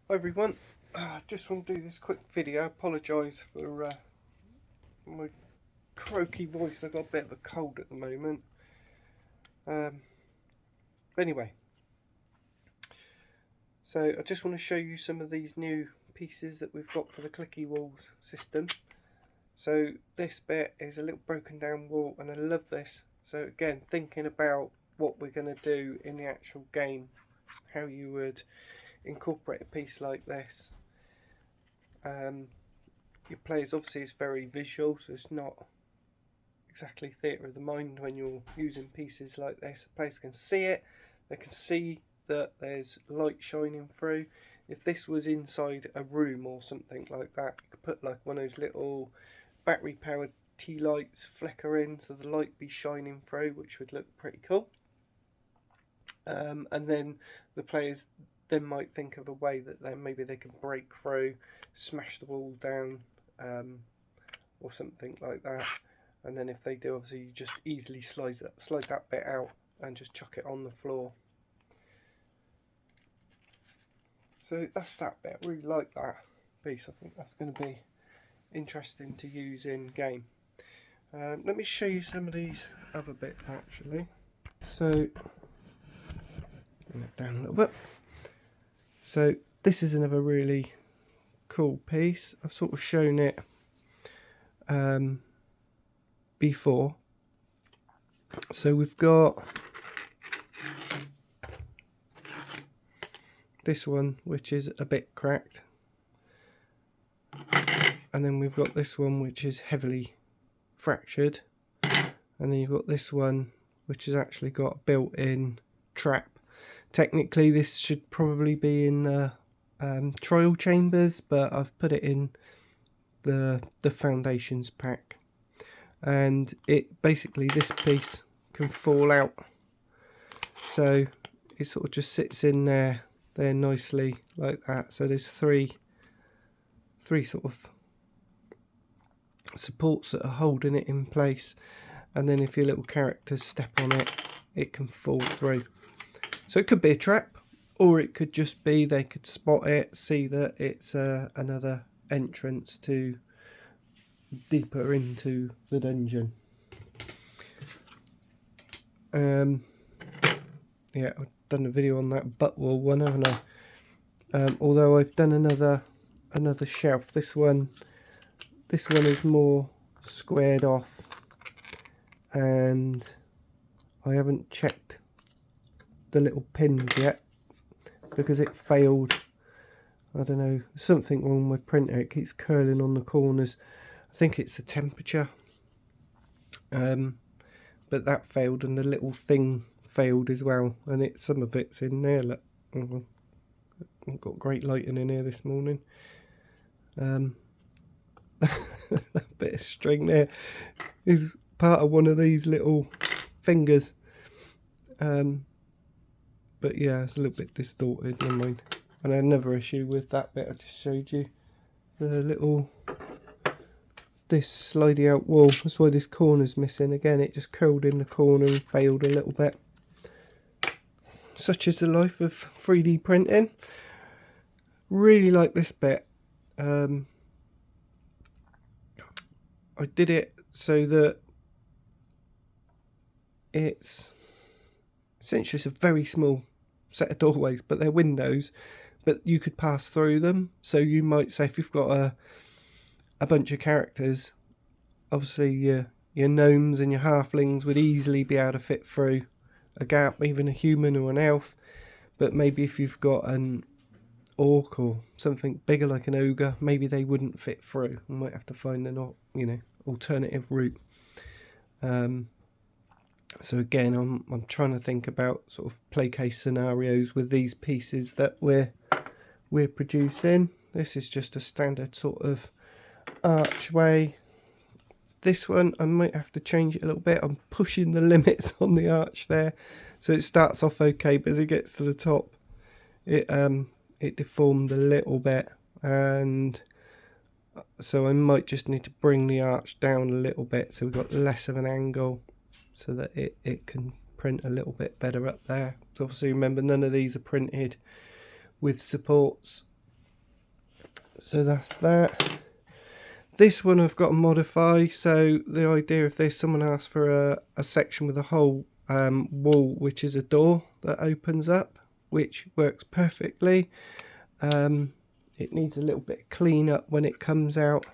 Hi everyone, just want to do this quick video. Apologise for my croaky voice. I've got a bit of a cold at the moment. Anyway, so I just want to show you some of these new pieces that we've got for the clicky walls system. So this bit is a little broken down wall and I love this. So again, thinking about what we're going to do in the actual game, how you would incorporate a piece like this. Your players obviously is very visual, so it's not exactly theatre of the mind when you're using pieces like this. The players can see it, they can see that there's light shining through. If this was inside a room or something like that, you could put like one of those little battery powered tea lights flicker in so the light be shining through, which would look pretty cool. And then the players then might think of a way that then maybe they can break through, smash the wall down, or something like that. And then if they do, obviously you just easily slide that bit out and just chuck it on the floor. So that's that bit. I really like that piece. I think that's going to be interesting to use in game. Let me show you some of these other bits actually. So bring it down a little bit. So this is another really cool piece. I've sort of shown it before. So we've got this one which is a bit cracked, and then we've got this one which is heavily fractured, and then you've got this one which has actually got a built-in trap. Technically this should probably be in the trial chambers, but I've put it in the foundations pack, and it basically, this piece can fall out, so it sort of just sits in there nicely like that. So there's three sort of supports that are holding it in place, and then if your little characters step on it, it can fall through. So it could be a trap, or it could just be they could spot it, see that it's another entrance to deeper into the dungeon. Yeah, I've done a video on that butt wall one, haven't I? Although I've done another shelf. This one is more squared off, and I haven't checked the little pins yet because it failed. I don't know, something wrong with printer, it keeps curling on the corners. I think it's the temperature, but that failed, and the little thing failed as well, and some of it's in there. Look, I've got great lighting in here this morning. That bit of string there is part of one of these little fingers, but yeah, it's a little bit distorted, never mind. And another issue with that bit I just showed you, this slidey out wall, that's why this corner's missing. Again, it just curled in the corner and failed a little bit. Such is the life of 3D printing. Really like this bit. I did it so that it's essentially a very small set of doorways, but they're windows, but you could pass through them. So you might say, if you've got a bunch of characters, obviously your gnomes and your halflings would easily be able to fit through a gap, even a human or an elf. But maybe if you've got an orc or something bigger like an ogre, maybe they wouldn't fit through. You might have to find an alternative route. So again, I'm trying to think about sort of play case scenarios with these pieces that we're producing. This is just a standard sort of archway. This one I might have to change it a little bit. I'm pushing the limits on the arch there, so it starts off okay, but as it gets to the top, it deformed a little bit, and so I might just need to bring the arch down a little bit so we've got less of an angle, so that it can print a little bit better up there. So obviously remember, none of these are printed with supports, So that's that. This one I've got to modify. So the idea of this, someone asked for a section with a whole wall, which is a door that opens up, which works perfectly. It needs a little bit of clean up when it comes out.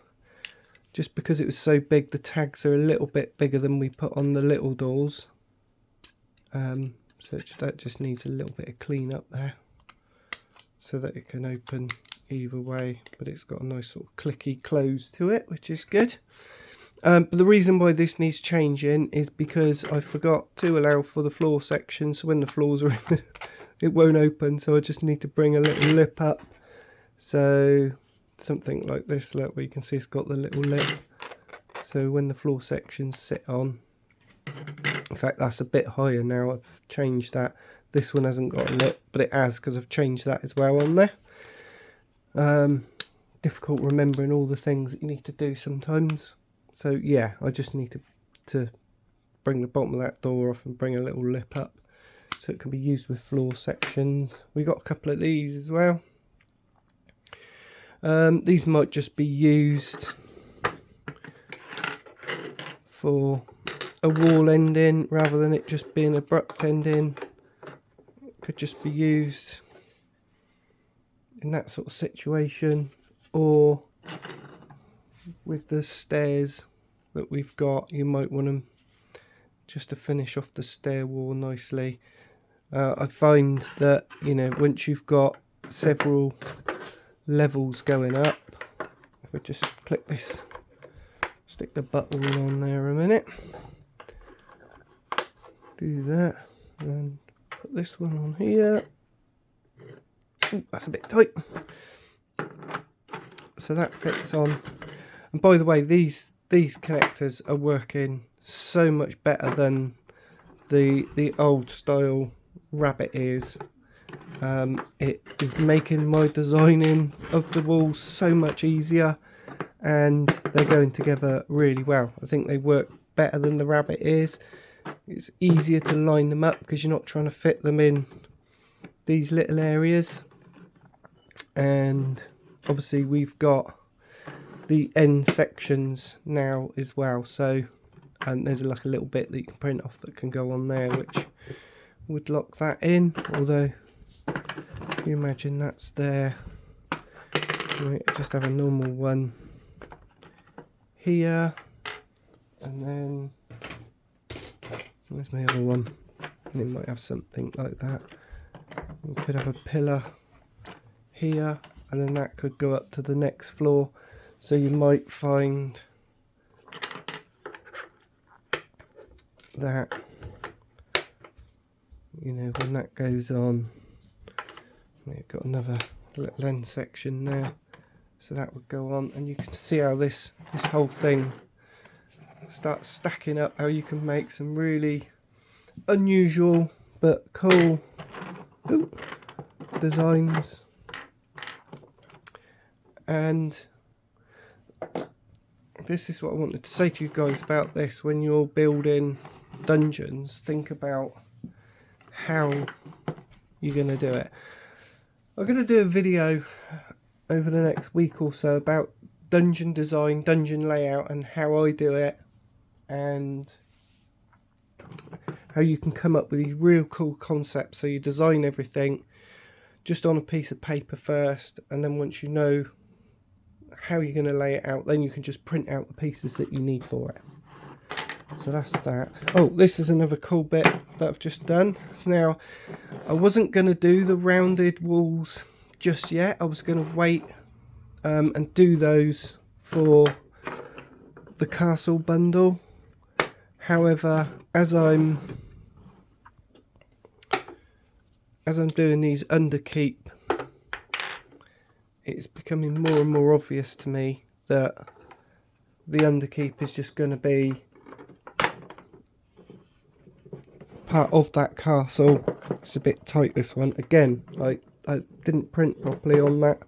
Just because it was so big, the tags are a little bit bigger than we put on the little doors. So that just needs a little bit of clean up there, so that it can open either way, but it's got a nice sort of clicky close to it, which is good. But the reason why this needs changing is because I forgot to allow for the floor section, so when the floors are in, it won't open, so I just need to bring a little lip up. So something like this, look, where you can see it's got the little lip, so when the floor sections sit on, in fact that's a bit higher now, I've changed that. This one hasn't got a lip, but it has because I've changed that as well on there. Difficult remembering all the things that you need to do sometimes. So yeah, I just need to bring the bottom of that door off and bring a little lip up so it can be used with floor sections. We got a couple of these as well. These might just be used for a wall ending rather than it just being abrupt ending. It could just be used in that sort of situation, or with the stairs that we've got, you might want them just to finish off the stair wall nicely. I find that, you know, once you've got several levels going up, if I just click this, stick the button on there a minute, do that, and put this one on here. Ooh, that's a bit tight. So that fits on. And by the way, these connectors are working so much better than the old style rabbit ears. It is making my designing of the walls so much easier, and they're going together really well. I think they work better than the rabbit ears. It's easier to line them up because you're not trying to fit them in these little areas. And obviously we've got the end sections now as well, so there's like a little bit that you can print off that can go on there, which would lock that in. Although, if you imagine that's there, right, just have a normal one here, and then where's my other one? It might have something like that. We could have a pillar here, and then that could go up to the next floor. So you might find that, you know, when that goes on, we've got another little end section there, so that would go on, and you can see how this whole thing starts stacking up, how you can make some really unusual but cool designs. And this is what I wanted to say to you guys about this. When you're building dungeons, think about how you're going to do it. I'm going to do a video over the next week or so about dungeon design, dungeon layout, and how I do it, and how you can come up with these real cool concepts. So you design everything just on a piece of paper first, and then once you know how you're going to lay it out, then you can just print out the pieces that you need for it. So that's that. Oh, this is another cool bit that I've just done. Now, I wasn't going to do the rounded walls just yet. I was going to wait and do those for the castle bundle. However, as I'm doing these underkeep, it's becoming more and more obvious to me that the underkeep is just going to be part of that castle. It's a bit tight, this one. Again, I didn't print properly on that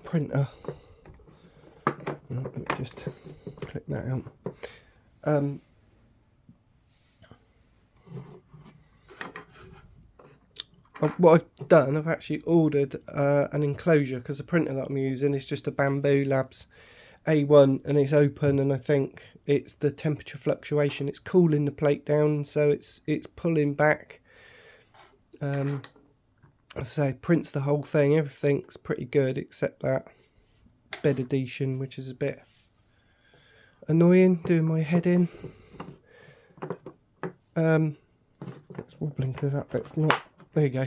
printer. Let me just click that out. what I've done, I've actually ordered an enclosure, because the printer that I'm using is just a Bambu Labs A1, and it's open, and I think it's the temperature fluctuation. It's cooling the plate down, so it's pulling back. As I say, prints the whole thing. Everything's pretty good except that bed adhesion, which is a bit annoying, doing my head in. It's wobbling because that bit's not. There you go.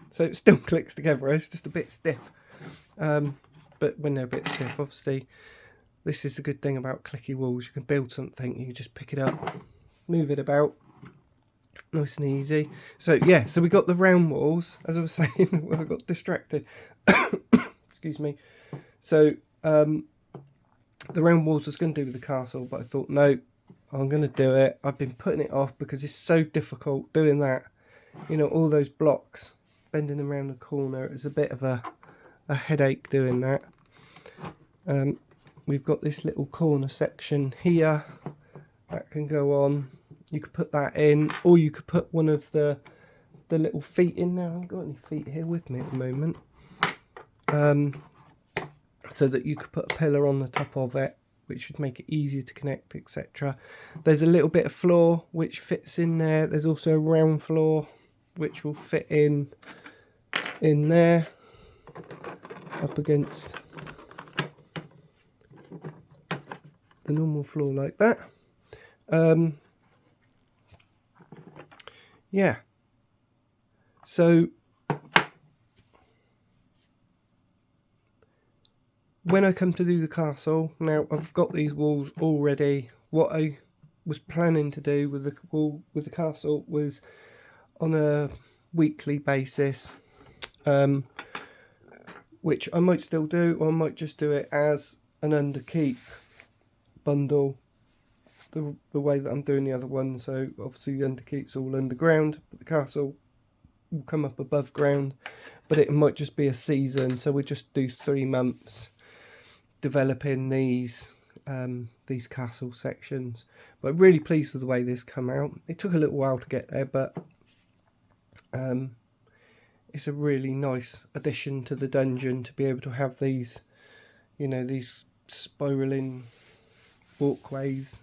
So it still clicks together. It's just a bit stiff. But when they're a bit stiff, obviously, this is a good thing about clicky walls. You can build something, you can just pick it up, move it about, nice and easy. So yeah, so we got the round walls, as I was saying, when I got distracted. Excuse me. So the round walls I was going to do with the castle, but I thought, no, I'm going to do it. I've been putting it off because it's so difficult doing that. You know, all those blocks, bending them around the corner, it's a bit of a headache doing that. We've got this little corner section here that can go on. You could put that in, or you could put one of the little feet in there. I haven't got any feet here with me at the moment. So that you could put a pillar on the top of it, which would make it easier to connect, etc. There's a little bit of floor which fits in there. There's also a round floor which will fit in there, up against the normal floor like that. Yeah. So when I come to do the castle, now I've got these walls already. What I was planning to do with the castle was on a weekly basis, which I might still do, or I might just do it as an underkeep bundle, the way that I'm doing the other one. So obviously the underkeep's all underground, but the castle will come up above ground, but it might just be a season, so we just do 3 months developing these castle sections. But I'm really pleased with the way this come out. It took a little while to get there, but it's a really nice addition to the dungeon to be able to have these, you know, these spiraling walkways,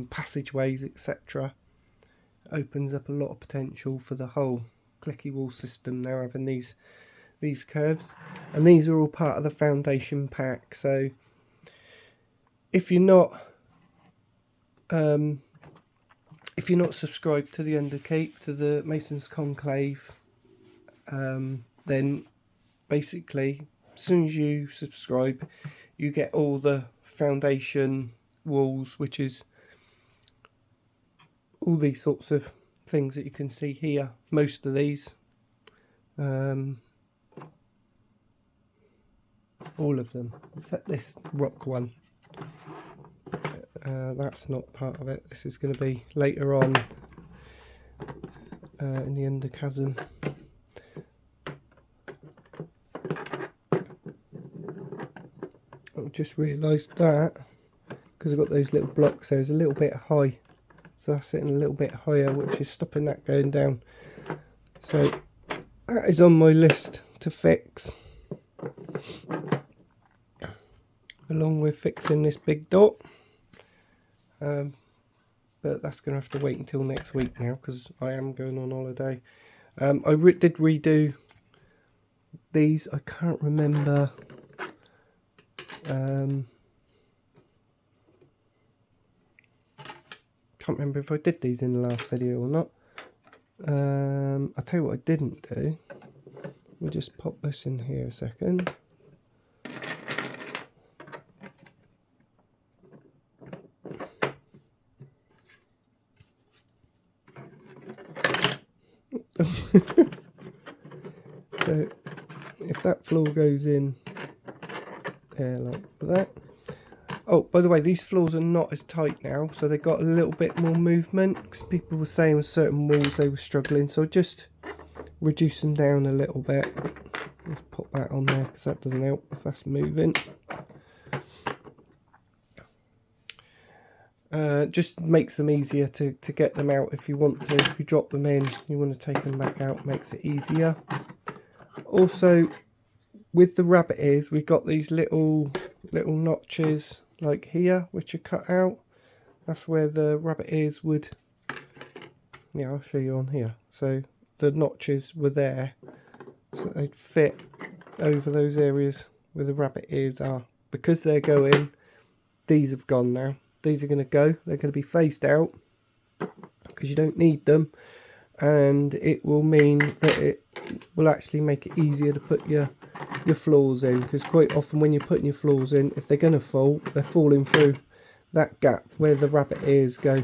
passageways, etc. Opens up a lot of potential for the whole clicky wall system now, having these curves, and these are all part of the foundation pack. So if you're not subscribed to the Underkeep, to the Masons Conclave, then basically as soon as you subscribe, you get all the foundation walls, which is all these sorts of things that you can see here. Most of these, all of them except this rock one. That's not part of it. This is going to be later on in the Underchasm. I just realised that because I've got those little blocks, so it's a little bit high, so that's sitting a little bit higher, which is stopping that going down. So that is on my list to fix, along with fixing this big dot. But that's going to have to wait until next week now, because I am going on holiday. I did redo these. I can't remember. Can't remember if I did these in the last video or not. I'll tell you what I didn't do. We'll just pop this in here a second. So if that floor goes in there like that. Oh, by the way, these floors are not as tight now, so they got a little bit more movement, because people were saying with certain walls they were struggling, so just reduce them down a little bit. Let's pop that on there, because that doesn't help if that's moving. Just makes them easier to get them out if you want to. If you drop them in, you want to take them back out, makes it easier. Also, with the rabbit ears, we've got these little notches like here, which are cut out. That's where the rabbit ears would, yeah, I'll show you on here. So the notches were there, so they'd fit over those areas where the rabbit ears are. Because they're going, these have gone now. These are going to go. They're going to be phased out because you don't need them, and it will mean that it will actually make it easier to put your floors in, because quite often when you're putting your floors in, if they're going to fall, they're falling through that gap where the rabbit ears go,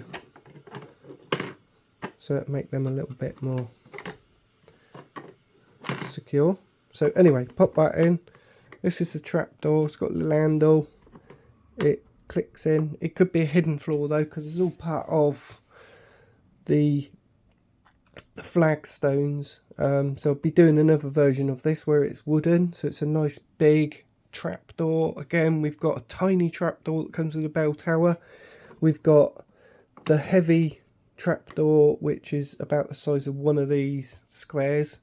so it make them a little bit more secure. So anyway, pop that in. This is the trapdoor. It's got a little handle. It clicks in. It could be a hidden floor though, because it's all part of the flagstones. So I'll be doing another version of this where it's wooden, so it's a nice big trapdoor. Again, we've got a tiny trapdoor that comes with a bell tower. We've got the heavy trapdoor, which is about the size of one of these squares,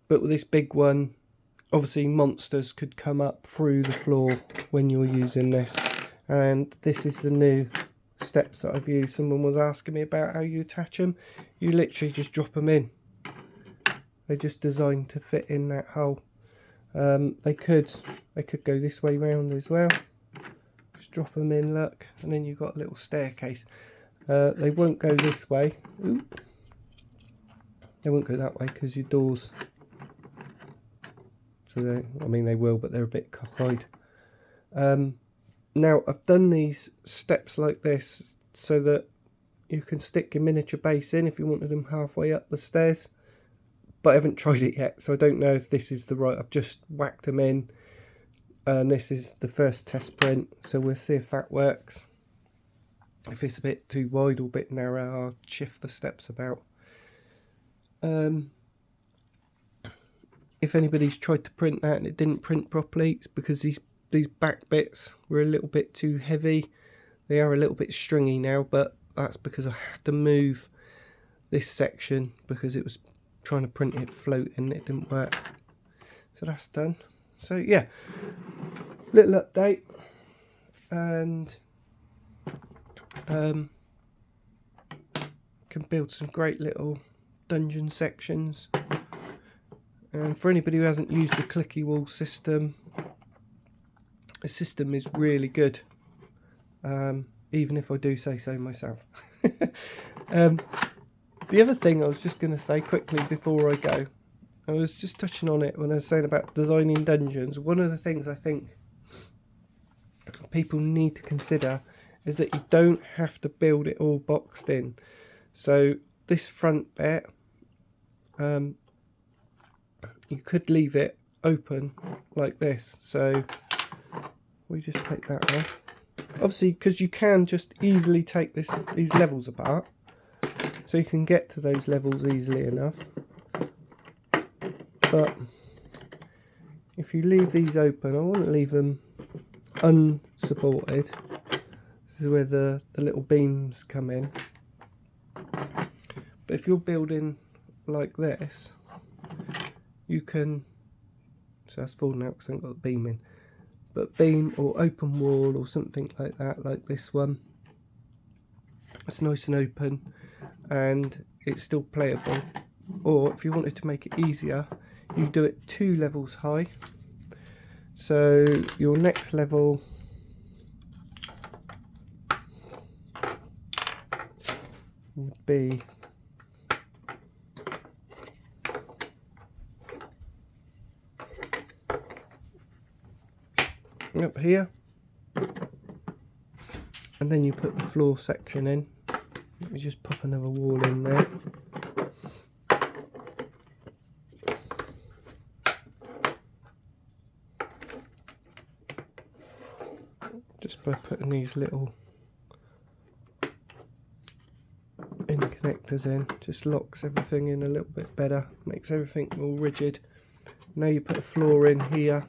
but with this big one, obviously monsters could come up through the floor when you're using this. And this is the new steps that I've used. Someone was asking me about how you attach them. You literally just drop them in. They're just designed to fit in that hole. They could go this way round as well. Just drop them in, look, and then you've got a little staircase. They won't go this way. Ooh. They won't go that way because your doors. So I mean they will, but they're a bit cockeyed. Now I've done these steps like this so that you can stick your miniature base in if you wanted them halfway up the stairs, but I haven't tried it yet, so I don't know if this is the right. I've just whacked them in, and this is the first test print, so we'll see if that works. If it's a bit too wide or a bit narrow, I'll shift the steps about. If anybody's tried to print that and it didn't print properly, it's because these back bits were a little bit too heavy. They are a little bit stringy now, but that's because I had to move this section because it was trying to print it floating. It didn't work. So that's done. So yeah, little update, and can build some great little dungeon sections. And for anybody who hasn't used the clicky wall system, the system is really good, even if I do say so myself. The other thing I was just going to say quickly before I go, I was just touching on it when I was saying about designing dungeons. One of the things I think people need to consider is that you don't have to build it all boxed in. So this front bit, you could leave it open like this. So we just take that off. Obviously, because you can just easily take these levels apart, so you can get to those levels easily enough. But if you leave these open, I wouldn't leave them unsupported. This is where the little beams come in. But if you're building like this, you can, so that's falling out because I haven't got the beam in, but beam or open wall or something like that, like this one, it's nice and open and it's still playable. Or if you wanted to make it easier, you do it 2 levels high. So your next level would be up here, and then you put the floor section in. Let me just pop another wall in there. Just by putting these little in connectors in, just locks everything in a little bit better, makes everything more rigid. Now you put a floor in here.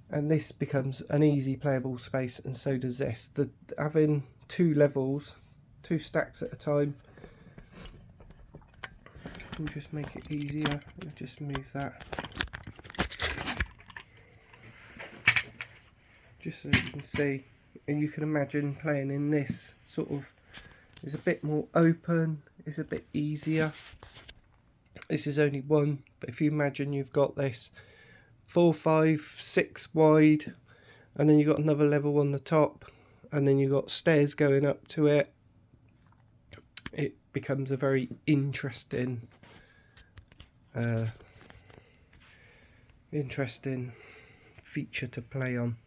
and this becomes an easy playable space, and so does this. Having 2 levels, 2 stacks at a time, will just make it easier. I'll just move that, just so you can see, and you can imagine playing in this sort of is a bit more open, is a bit easier. This is only 1, but if you imagine you've got this 4, 5, 6 wide, and then you've got another level on the top, and then you've got stairs going up to it, it becomes a very interesting feature to play on.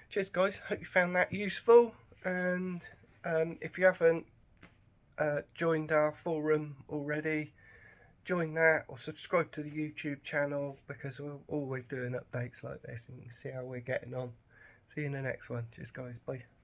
Cheers guys, hope you found that useful, and if you haven't joined our forum already, join that or subscribe to the YouTube channel, because we're always doing updates like this and you can see how we're getting on. See you in the next one. Cheers guys, bye.